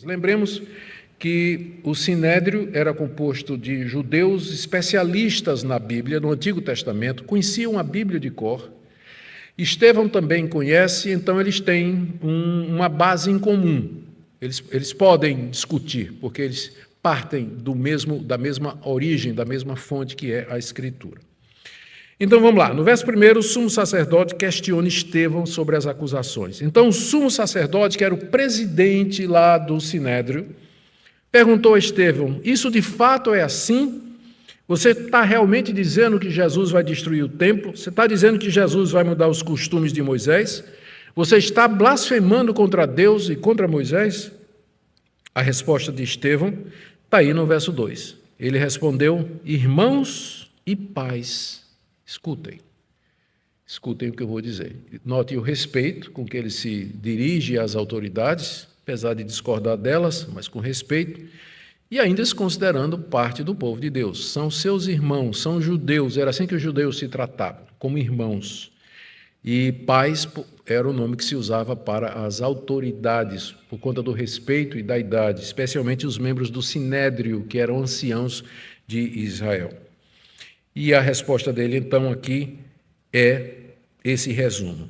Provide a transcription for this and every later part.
Escrituras. Lembremos que o Sinédrio era composto de judeus especialistas na Bíblia, no Antigo Testamento, conheciam a Bíblia de cor. Estevão também conhece, então eles têm uma base em comum. Eles podem discutir, porque eles partem da mesma origem, da mesma fonte que é a Escritura. Então vamos lá, no verso 1, o sumo sacerdote questiona Estevão sobre as acusações. Então o sumo sacerdote, que era o presidente lá do Sinédrio, perguntou a Estevão: isso de fato é assim? Você está realmente dizendo que Jesus vai destruir o templo? Você está dizendo que Jesus vai mudar os costumes de Moisés? Você está blasfemando contra Deus e contra Moisés? A resposta de Estevão está aí no verso 2. Ele respondeu: irmãos e pais, escutem o que eu vou dizer. Notem o respeito com que ele se dirige às autoridades, apesar de discordar delas, mas com respeito, e ainda se considerando parte do povo de Deus. São seus irmãos, são judeus, era assim que os judeus se tratavam, como irmãos. E pais era o nome que se usava para as autoridades, por conta do respeito e da idade, especialmente os membros do Sinédrio, que eram anciãos de Israel. E a resposta dele, então, aqui é esse resumo.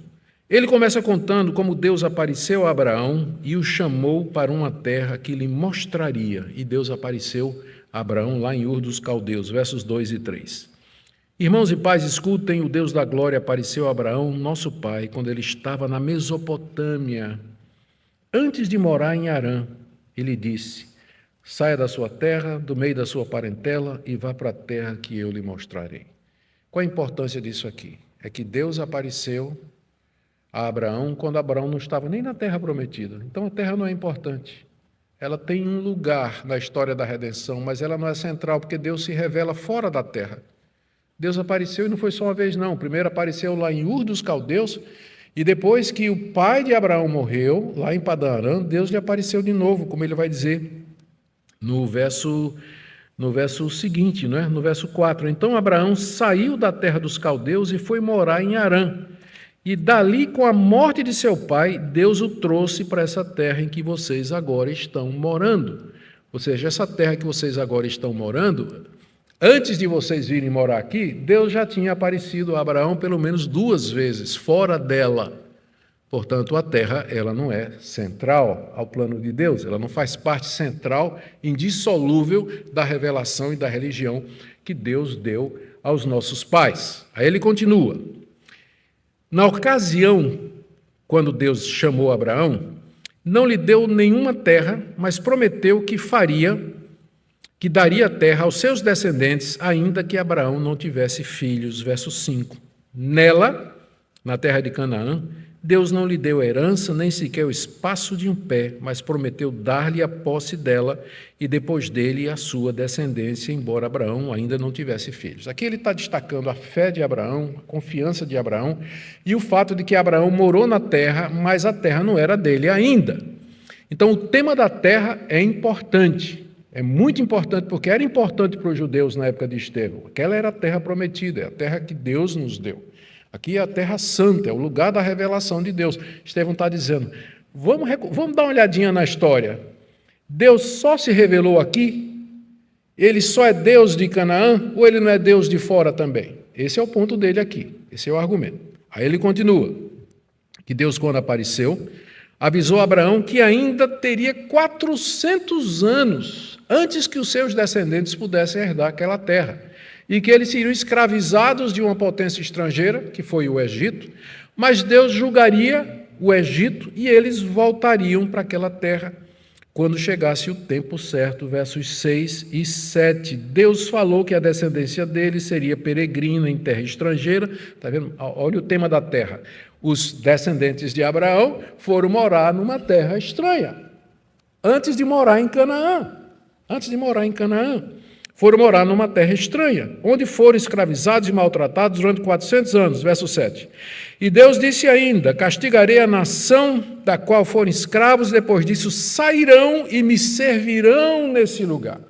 Ele começa contando como Deus apareceu a Abraão e o chamou para uma terra que lhe mostraria. E Deus apareceu a Abraão lá em Ur dos Caldeus, versos 2 e 3. Irmãos e pais, escutem: o Deus da glória apareceu a Abraão, nosso pai, quando ele estava na Mesopotâmia. Antes de morar em Harã, ele disse: saia da sua terra, do meio da sua parentela, e vá para a terra que eu lhe mostrarei. Qual a importância disso aqui? É que Deus apareceu a Abraão quando Abraão não estava nem na terra prometida. Então a terra não é importante. Ela tem um lugar na história da redenção, mas ela não é central, porque Deus se revela fora da terra. Deus apareceu, e não foi só uma vez, não. Primeiro apareceu lá em Ur dos Caldeus, e depois que o pai de Abraão morreu, lá em Padã Arã, Deus lhe apareceu de novo, como ele vai dizer no verso seguinte, não é? No verso 4. Então Abraão saiu da terra dos caldeus e foi morar em Harã. E dali, com a morte de seu pai, Deus o trouxe para essa terra em que vocês agora estão morando. Ou seja, essa terra que vocês agora estão morando, antes de vocês virem morar aqui, Deus já tinha aparecido a Abraão pelo menos 2 vezes, fora dela. Portanto, a terra, ela não é central ao plano de Deus, ela não faz parte central, indissolúvel da revelação e da religião que Deus deu aos nossos pais. Aí ele continua: na ocasião, quando Deus chamou Abraão, não lhe deu nenhuma terra, mas prometeu que daria terra aos seus descendentes, ainda que Abraão não tivesse filhos. Verso 5. Nela, na terra de Canaã, Deus não lhe deu herança, nem sequer o espaço de um pé, mas prometeu dar-lhe a posse dela e depois dele a sua descendência, embora Abraão ainda não tivesse filhos. Aqui ele está destacando a fé de Abraão, a confiança de Abraão e o fato de que Abraão morou na terra, mas a terra não era dele ainda. Então o tema da terra é importante, é muito importante, porque era importante para os judeus na época de Estevão. Aquela era a terra prometida, é a terra que Deus nos deu. Aqui é a terra santa, é o lugar da revelação de Deus. Estevão está dizendo: vamos dar uma olhadinha na história. Deus só se revelou aqui? Ele só é Deus de Canaã ou ele não é Deus de fora também? Esse é o ponto dele aqui, esse é o argumento. Aí ele continua, que Deus, quando apareceu, avisou a Abraão que ainda teria 400 anos antes que os seus descendentes pudessem herdar aquela terra, e que eles seriam escravizados de uma potência estrangeira, que foi o Egito, mas Deus julgaria o Egito e eles voltariam para aquela terra quando chegasse o tempo certo. Versos 6 e 7. Deus falou que a descendência deles seria peregrina em terra estrangeira. Está vendo? Olha o tema da terra. Os descendentes de Abraão foram morar numa terra estranha, antes de morar em Canaã. Foram morar numa terra estranha, onde foram escravizados e maltratados durante 400 anos. Verso 7. E Deus disse ainda: castigarei a nação da qual forem escravos, depois disso sairão e me servirão nesse lugar.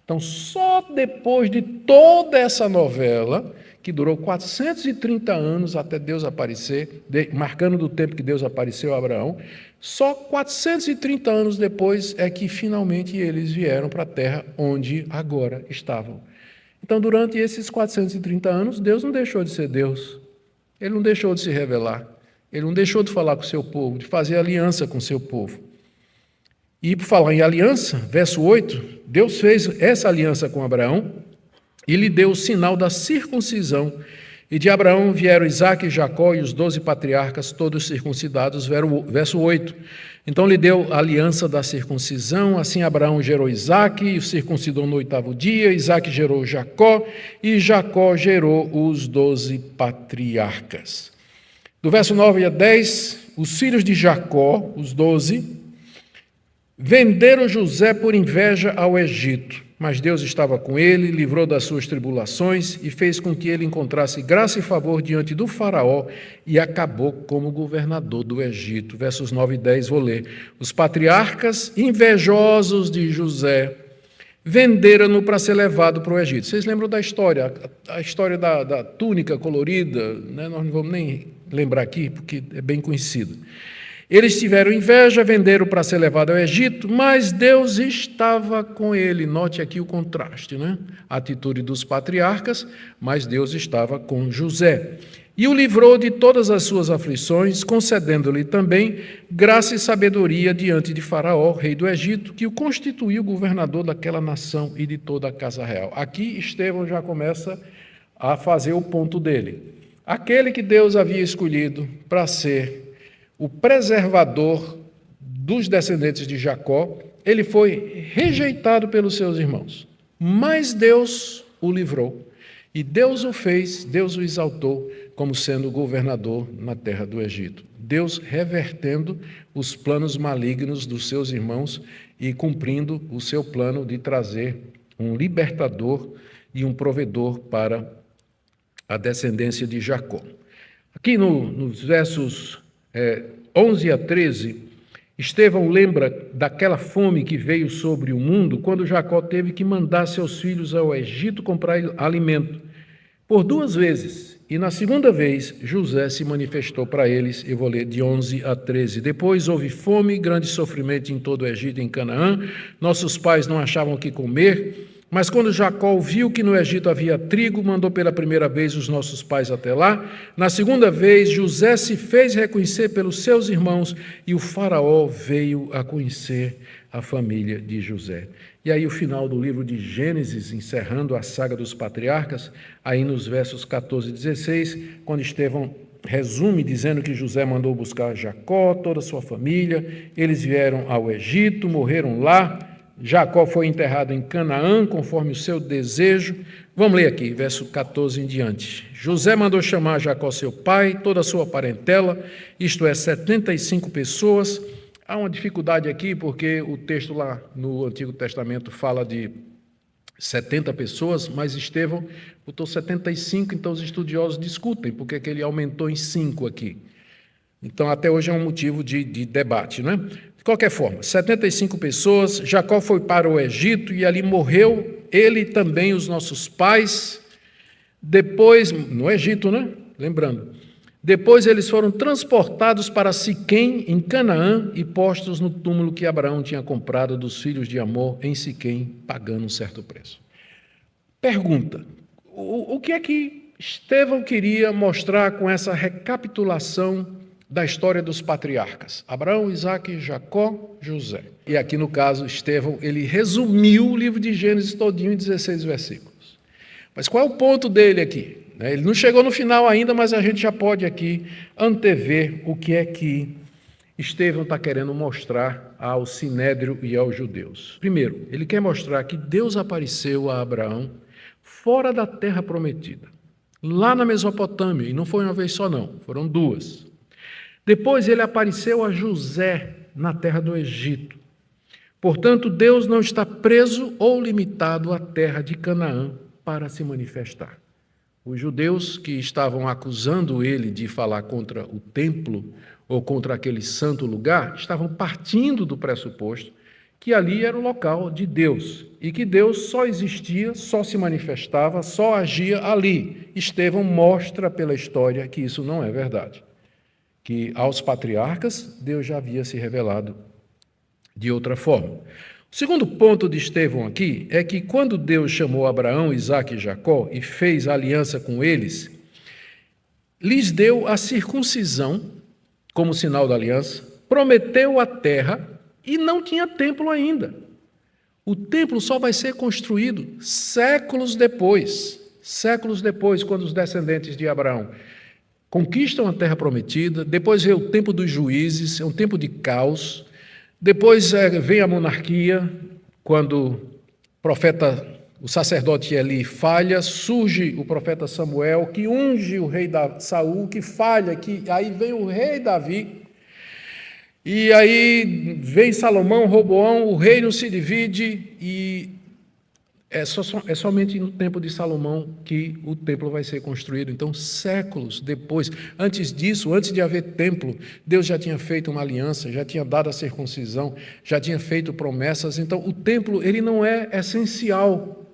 Então, só depois de toda essa novela que durou 430 anos até Deus aparecer, marcando do tempo que Deus apareceu a Abraão. Só 430 anos depois é que finalmente eles vieram para a terra onde agora estavam. Então, durante esses 430 anos, Deus não deixou de ser Deus. Ele não deixou de se revelar. Ele não deixou de falar com o seu povo, de fazer aliança com o seu povo. E por falar em aliança, verso 8, Deus fez essa aliança com Abraão e lhe deu o sinal da circuncisão. E de Abraão vieram Isaque e Jacó e os 12 patriarcas, todos circuncidados, verso 8. Então lhe deu a aliança da circuncisão, assim Abraão gerou Isaque e o circuncidou no 8º dia, Isaque gerou Jacó e Jacó gerou os 12 patriarcas. Do verso 9 a 10, os filhos de Jacó, os 12, venderam José por inveja ao Egito, mas Deus estava com ele, livrou das suas tribulações e fez com que ele encontrasse graça e favor diante do faraó e acabou como governador do Egito. Versos 9 e 10, vou ler. Os patriarcas, invejosos de José, venderam-no para ser levado para o Egito. Vocês lembram da história? A história da túnica colorida, né? Nós não vamos nem lembrar aqui, porque é bem conhecido. Eles tiveram inveja, venderam para ser levado ao Egito, mas Deus estava com ele. Note aqui o contraste, né? A atitude dos patriarcas, mas Deus estava com José. E o livrou de todas as suas aflições, concedendo-lhe também graça e sabedoria diante de Faraó, rei do Egito, que o constituiu governador daquela nação e de toda a casa real. Aqui Estevão já começa a fazer o ponto dele. Aquele que Deus havia escolhido para ser o preservador dos descendentes de Jacó, ele foi rejeitado pelos seus irmãos. Mas Deus o livrou. E Deus o fez, Deus o exaltou como sendo governador na terra do Egito. Deus revertendo os planos malignos dos seus irmãos e cumprindo o seu plano de trazer um libertador e um provedor para a descendência de Jacó. Aqui nos versos 11 a 13, Estevão lembra daquela fome que veio sobre o mundo quando Jacó teve que mandar seus filhos ao Egito comprar alimento. Por 2 vezes, e na segunda vez, José se manifestou para eles, eu vou ler de 11 a 13. Depois houve fome, grande sofrimento em todo o Egito e em Canaã, nossos pais não achavam o que comer, mas quando Jacó viu que no Egito havia trigo, mandou pela primeira vez os nossos pais até lá. Na segunda vez, José se fez reconhecer pelos seus irmãos e o faraó veio a conhecer a família de José. E aí o final do livro de Gênesis, encerrando a saga dos patriarcas, aí nos versos 14 e 16, quando Estevão resume dizendo que José mandou buscar Jacó, toda a sua família, eles vieram ao Egito, morreram lá, Jacó foi enterrado em Canaã, conforme o seu desejo. Vamos ler aqui, verso 14 em diante. José mandou chamar Jacó, seu pai, toda a sua parentela, isto é, 75 pessoas. Há uma dificuldade aqui, porque o texto lá no Antigo Testamento fala de 70 pessoas, mas Estevão botou 75, então os estudiosos discutem, porque é que ele aumentou em 5 aqui. Então, até hoje é um motivo de debate, não é? De qualquer forma, 75 pessoas, Jacó foi para o Egito e ali morreu, ele e também os nossos pais, depois, no Egito, né? Lembrando, depois eles foram transportados para Siquém, em Canaã, e postos no túmulo que Abraão tinha comprado dos filhos de Amor em Siquém, pagando um certo preço. Pergunta, o que é que Estevão queria mostrar com essa recapitulação da história dos patriarcas? Abraão, Isaque, Jacó, José. E aqui no caso, Estevão, ele resumiu o livro de Gênesis todinho em 16 versículos. Mas qual é o ponto dele aqui? Ele não chegou no final ainda, mas a gente já pode aqui antever o que é que Estevão está querendo mostrar ao Sinédrio e aos judeus. Primeiro, ele quer mostrar que Deus apareceu a Abraão fora da terra prometida, lá na Mesopotâmia, e não foi uma vez só não, foram 2. Depois ele apareceu a José na terra do Egito. Portanto, Deus não está preso ou limitado à terra de Canaã para se manifestar. Os judeus que estavam acusando ele de falar contra o templo ou contra aquele santo lugar, estavam partindo do pressuposto que ali era o local de Deus e que Deus só existia, só se manifestava, só agia ali. Estevão mostra pela história que isso não é verdade, que aos patriarcas Deus já havia se revelado de outra forma. O segundo ponto de Estevão aqui é que quando Deus chamou Abraão, Isaque e Jacó e fez a aliança com eles, lhes deu a circuncisão como sinal da aliança, prometeu a terra e não tinha templo ainda. O templo só vai ser construído séculos depois, quando os descendentes de Abraão conquistam a terra prometida, depois vem o tempo dos juízes, é um tempo de caos, depois vem a monarquia, quando o sacerdote Eli falha, surge o profeta Samuel, que unge o rei Saul, que falha, aí vem o rei Davi, e aí vem Salomão, Roboão, o reino se divide, e é somente no tempo de Salomão que o templo vai ser construído. Então, séculos depois, antes disso, antes de haver templo, Deus já tinha feito uma aliança, já tinha dado a circuncisão, já tinha feito promessas. Então, o templo ele não é essencial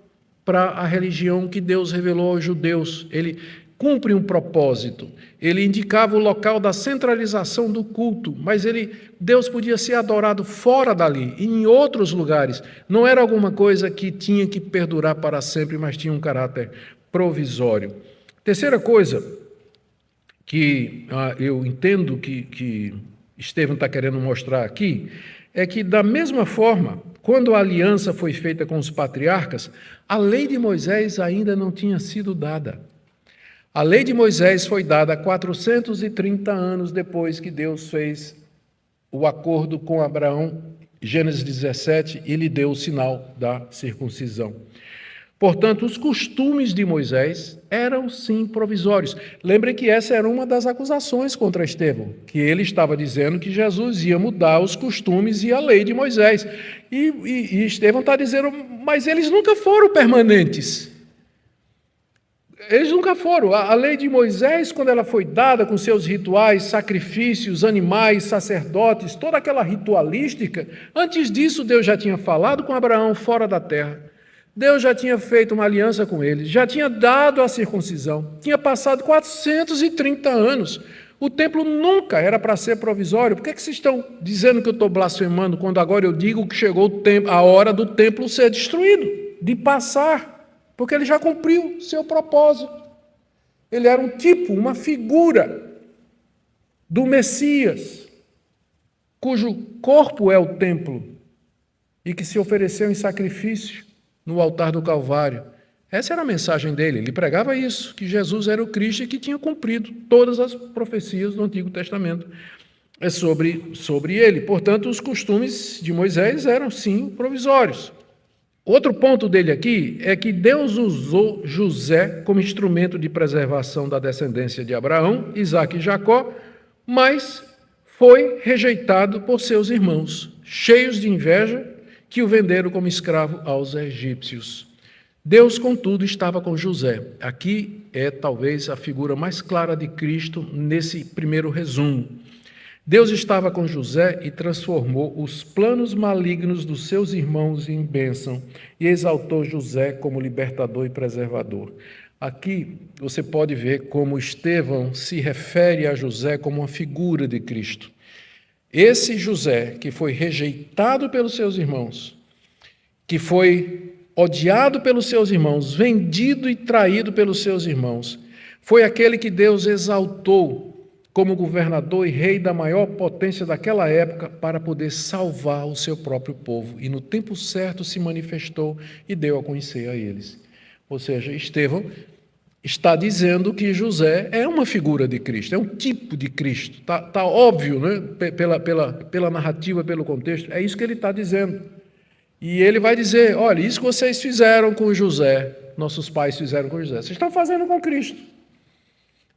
para a religião que Deus revelou aos judeus. Ele cumpre um propósito. Ele indicava o local da centralização do culto, mas Deus podia ser adorado fora dali, em outros lugares. Não era alguma coisa que tinha que perdurar para sempre, mas tinha um caráter provisório. Terceira coisa que eu entendo que Estevão está querendo mostrar aqui é que, da mesma forma, quando a aliança foi feita com os patriarcas, a lei de Moisés ainda não tinha sido dada. A lei de Moisés foi dada 430 anos depois que Deus fez o acordo com Abraão, Gênesis 17, e lhe deu o sinal da circuncisão. Portanto, os costumes de Moisés eram sim provisórios. Lembrem que essa era uma das acusações contra Estevão, que ele estava dizendo que Jesus ia mudar os costumes e a lei de Moisés. E Estevão está dizendo, mas eles nunca foram permanentes. Eles nunca foram. A lei de Moisés, quando ela foi dada com seus rituais, sacrifícios, animais, sacerdotes, toda aquela ritualística, antes disso Deus já tinha falado com Abraão fora da terra. Deus já tinha feito uma aliança com ele, já tinha dado a circuncisão. Tinha passado 430 anos. O templo nunca era para ser provisório. Por que vocês estão dizendo que eu estou blasfemando quando agora eu digo que chegou a hora do templo ser destruído, de passar? Porque ele já cumpriu seu propósito. Ele era um tipo, uma figura do Messias, cujo corpo é o templo e que se ofereceu em sacrifício no altar do Calvário. Essa era a mensagem dele. Ele pregava isso, que Jesus era o Cristo e que tinha cumprido todas as profecias do Antigo Testamento sobre ele. Portanto, os costumes de Moisés eram, sim, provisórios. Outro ponto dele aqui é que Deus usou José como instrumento de preservação da descendência de Abraão, Isaque e Jacó, mas foi rejeitado por seus irmãos, cheios de inveja, que o venderam como escravo aos egípcios. Deus, contudo, estava com José. Aqui é talvez a figura mais clara de Cristo nesse primeiro resumo. Deus estava com José e transformou os planos malignos dos seus irmãos em bênção e exaltou José como libertador e preservador. Aqui você pode ver como Estevão se refere a José como uma figura de Cristo. Esse José, que foi rejeitado pelos seus irmãos, que foi odiado pelos seus irmãos, vendido e traído pelos seus irmãos, foi aquele que Deus exaltou como governador e rei da maior potência daquela época para poder salvar o seu próprio povo. E no tempo certo se manifestou e deu a conhecer a eles. Ou seja, Estevão está dizendo que José é uma figura de Cristo, é um tipo de Cristo. Está óbvio, né? Pela narrativa, pelo contexto, é isso que ele está dizendo. E ele vai dizer, olha, isso que vocês fizeram com José, nossos pais fizeram com José, vocês estão fazendo com Cristo.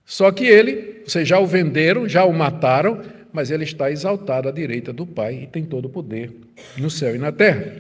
Só que vocês já o venderam, já o mataram, mas ele está exaltado à direita do Pai e tem todo o poder no céu e na terra.